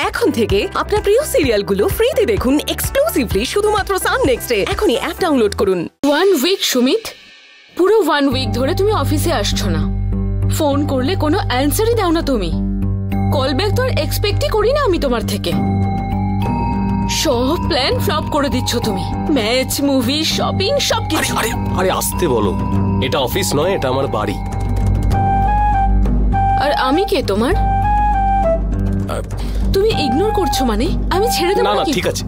এখন থেকে আপনার প্রিয় সিরিয়ালগুলো ফ্রিতে দেখুন এক্সক্লুসিভলি শুধুমাত্র সান নেক্সটে। এখনই অ্যাপ ডাউনলোড করুন। 1 উইক সুমিত, পুরো 1 উইক ধরে তুমি অফিসে আসছো না। ফোন করলে কোনো অ্যান্সারই দাও না তুমি। কল ব্যাক তো আর এক্সপেক্টই করি না আমি তোমার থেকে। সব প্ল্যান ফ্লপ করে দিচ্ছ তুমি। ম্যাচ, মুভি, শপিং সবকিছু। আরে আসতে বলো, এটা অফিস নয়, এটা আমার বাড়ি। আর আমি কে তোমার? তুমি ইগনোর করছো মানে আমি ছেড়ে দেব? না না ঠিক আছে,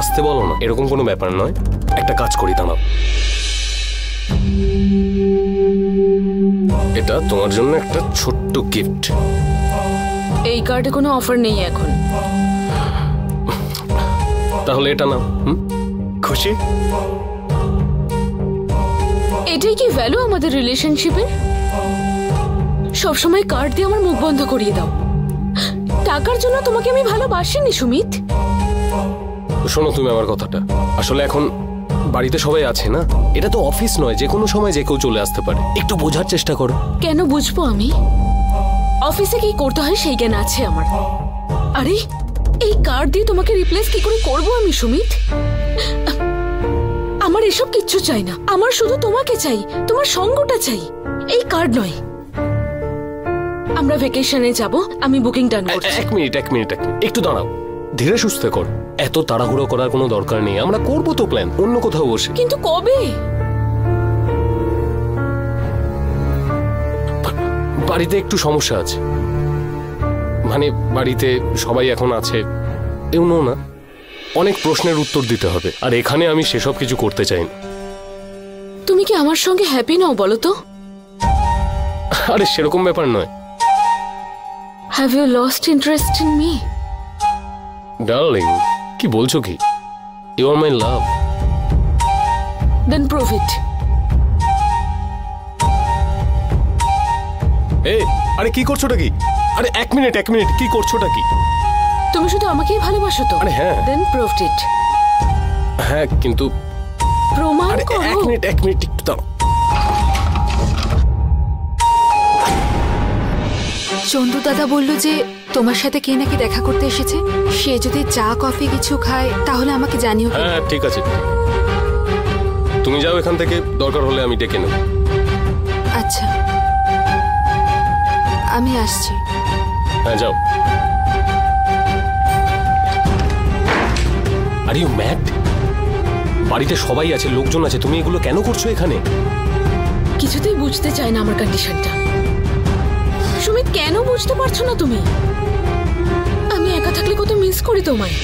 আসতে বলো না, এরকম কোনো ব্যাপার নয়। একটা কাজ করি, দাঁড়াও। এটা তোমার জন্য একটা ছোট্ট গিফট। এই কার্ডে কোনো অফার নেই এখন। তাহলে এটা নাও। খুশি? এটাই কি ভ্যালু আমাদের রিলেশনশিপের? সবসময় কার্ড দিয়ে আমার মুখ বন্ধ করিয়ে দাও। টাকার জন্য তোমাকে আমি ভালোবাসিনি সুমিত। শোনো তুমি আমার কথাটা, আসলে এখন বাড়িতে সবাই আছে না, এটা তো অফিস নয়, যে কোনো সময় যে কেউ চলে আসতে পারে। একটু বোঝার চেষ্টা করো। কেন বুঝবো আমি? অফিসে কি করতে হয় সেই জ্ঞান আছে আমার। আরে এই কার্ড দিয়ে তোমাকে রিপ্লেস কি করে করবো আমি সুমিত? আমার এসব কিচ্ছু চাই না, আমার শুধু তোমাকে চাই, তোমার সঙ্গটা চাই, এই কার্ড নয়। আমরা ভ্যাকেশনে যাব, আমি বুকিং ডান করছি। এক মিনিট একটু দাঁড়াও, ধীরে সুস্থে কর। এত তাড়াহুড়ো করার কোনো দরকার নেই, আমরা করবো তো প্ল্যান অন্য কোথাও বসে। কিন্তু কবে? বাড়িতে একটু সমস্যা আছে, মানে বাড়িতে সবাই এখন আছে, এমনও না, অনেক প্রশ্নের উত্তর দিতে হবে, আর এখানে আমি সেসব কিছু করতে চাই না। তুমি কি আমার সঙ্গে হ্যাপি নাও বলো তো? আরে সেরকম ব্যাপার নয়। Have you lost interest in me? Darling, কি বলছো কি? You are my love. Then prove it. এই আরে কি করছোটা কি? আরে এক মিনিট কি করছোটা কি? তুমি শুধু আমাকেই ভালোবাসো তো? আরে হ্যাঁ। দেন প্রুভ ইট। হ্যাঁ কিন্তু প্রমাণ করো। এক মিনিট একটু দাঁড়াও। চন্দু দাদা বলল যে তোমার সাথে কে নাকি দেখা করতে এসেছে। সে যদি চা কফি কিছু খায় তাহলে আমাকে জানিও। হ্যাঁ ঠিক আছে, তুমি যাও এখান থেকে, দরকার হলে আমি ডেকে নেব। আচ্ছা আমি আসছি। হ্যাঁ যাও। Are you mad? বাড়িতে সবাই আছে, লোকজন আছে, তুমি এগুলো কেন করছো এখানে? কিছুতেই বুঝতে চায় না আমার কন্ডিশনটা। সুমিত কেন বুঝতে পারছো না তুমি? আমি একা থাকলে কত মিস করি তোমায়।